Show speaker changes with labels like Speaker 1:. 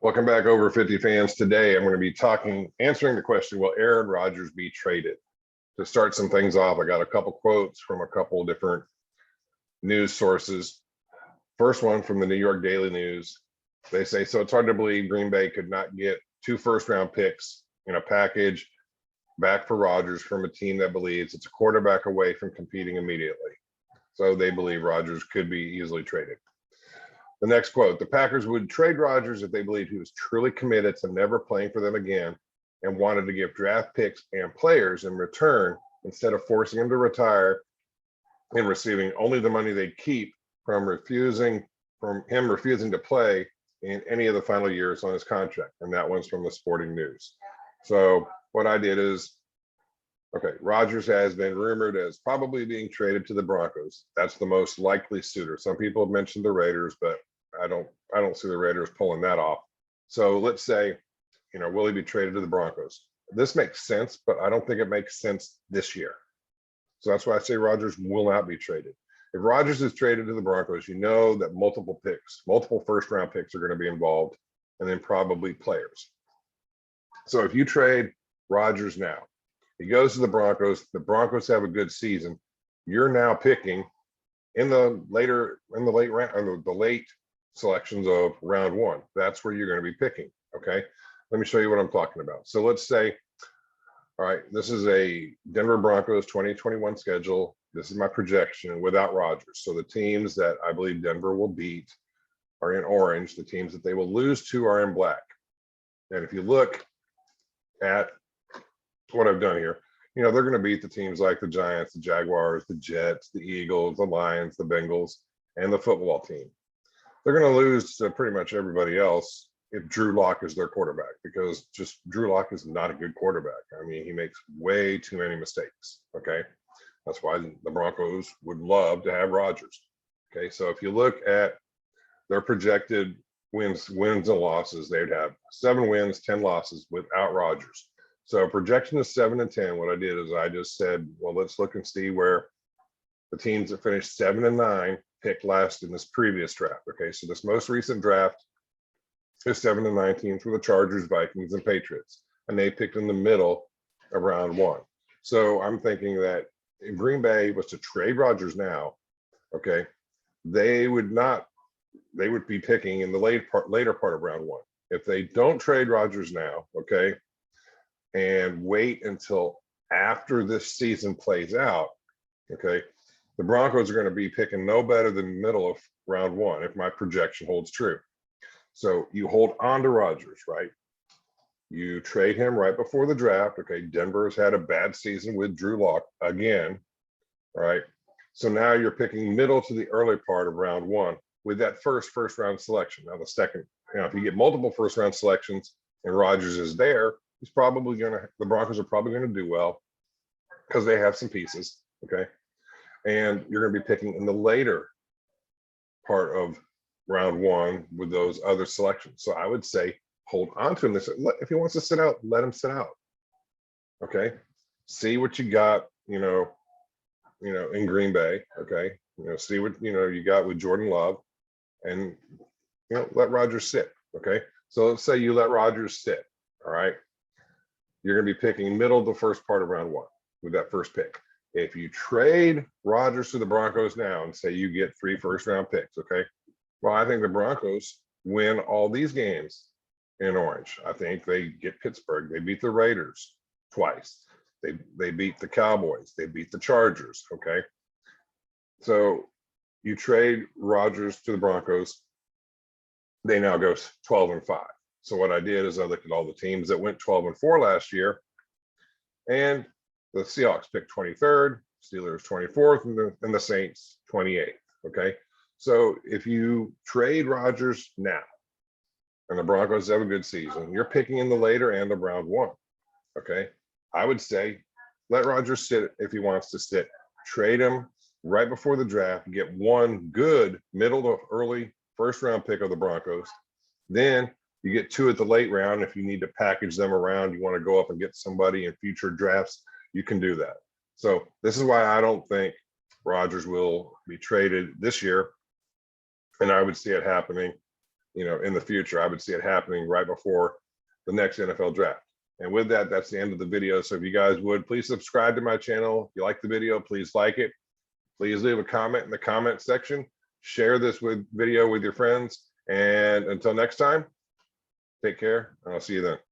Speaker 1: Welcome back, Over 50 fans. Today, I'm going to be answering the question, will Aaron Rodgers be traded? To start some things off, I got a couple quotes from a couple different news sources. First one from the New York Daily News. They say, so it's hard to believe Green Bay could not get 2 first-round picks in a package back for Rodgers from a team that believes it's a quarterback away from competing immediately. So they believe Rodgers could be easily traded. The next quote, the Packers would trade Rodgers if they believed he was truly committed to never playing for them again and wanted to give draft picks and players in return instead of forcing him to retire and receiving only the money they'd keep from him refusing to play in any of the final years on his contract. And that one's from the Sporting News. So what I did is, okay, Rodgers has been rumored as probably being traded to the Broncos. That's the most likely suitor. Some people have mentioned the Raiders, but I don't see the Raiders pulling that off. So let's say, will he be traded to the Broncos? This makes sense, but I don't think it makes sense this year. So that's why I say Rodgers will not be traded. If Rodgers is traded to the Broncos, you know that multiple first-round picks are going to be involved, and then probably players. So if you trade Rodgers now, he goes to the Broncos have a good season, you're now picking in the late selections of round 1. That's where you're going to be picking. Okay, let me show you what I'm talking about. So let's say, all right, this is a Denver Broncos 2021 schedule. This is my projection without Rodgers. So the teams that I believe Denver will beat are in orange. The teams that they will lose to are in black. And if you look at what I've done here, they're going to beat the teams like the Giants, the Jaguars, the Jets, the Eagles, the Lions, the Bengals, and the football team. They're going to lose to pretty much everybody else if Drew Lock is their quarterback, because just Drew Lock is not a good quarterback. I mean, he makes way too many mistakes. Okay, that's why the Broncos would love to have Rodgers. Okay, so if you look at their projected wins and losses, they'd have 7 wins, 10 losses without Rodgers. So projection is 7 and 10. What I did is I just said, well, let's look and see where the teams that finished 7 and 9 picked last in this previous draft. Okay, so this most recent draft is 7 and 9 teams were the Chargers, Vikings, and Patriots, and they picked in the middle of round 1. So I'm thinking that if Green Bay was to trade Rodgers now, okay, they would be picking in the later part of round 1. If they don't trade Rodgers now, okay, and wait until after this season plays out, okay, the Broncos are going to be picking no better than middle of round 1 if my projection holds true. So you hold on to Rodgers, right? You trade him right before the draft. Okay, Denver has had a bad season with Drew Lock again, right? So now you're picking middle to the early part of round 1 with that first round selection. Now the second, if you get multiple first round selections and Rodgers is there, the Broncos are probably going to do well because they have some pieces, okay? And you're going to be picking in the later part of round 1 with those other selections. So I would say hold on to him. If he wants to sit out, let him sit out. Okay, see what you got, in Green Bay. Okay, see what you got with Jordan Love, and let Rodgers sit. Okay, so let's say you let Rodgers sit. All right, you're going to be picking middle of the first part of round 1 with that first pick. If you trade Rodgers to the Broncos now and say you get 3 first-round picks, okay, well, I think the Broncos win all these games in orange. I think they get Pittsburgh. They beat the Raiders twice. They beat the Cowboys. They beat the Chargers, okay? So you trade Rodgers to the Broncos. They now go 12 and 5. So what I did is I looked at all the teams that went 12 and 4 last year, and the Seahawks picked 23rd, Steelers 24th, and the Saints 28th. Okay, so if you trade Rodgers now, and the Broncos have a good season, you're picking in the later end of round 1. Okay, I would say let Rodgers sit if he wants to sit. Trade him right before the draft. Get 1 good middle to early first-round pick of the Broncos. Then you get 2 at the late round. If you need to package them around, you want to go up and get somebody in future drafts, you can do that. So this is why I don't think Rodgers will be traded this year. And I would see it happening in the future. I would see it happening right before the next NFL draft. And with that, that's the end of the video. So if you guys would, please subscribe to my channel. If you like the video, please like it. Please leave a comment in the comment section. Share this video with your friends. And until next time, take care, and I'll see you then.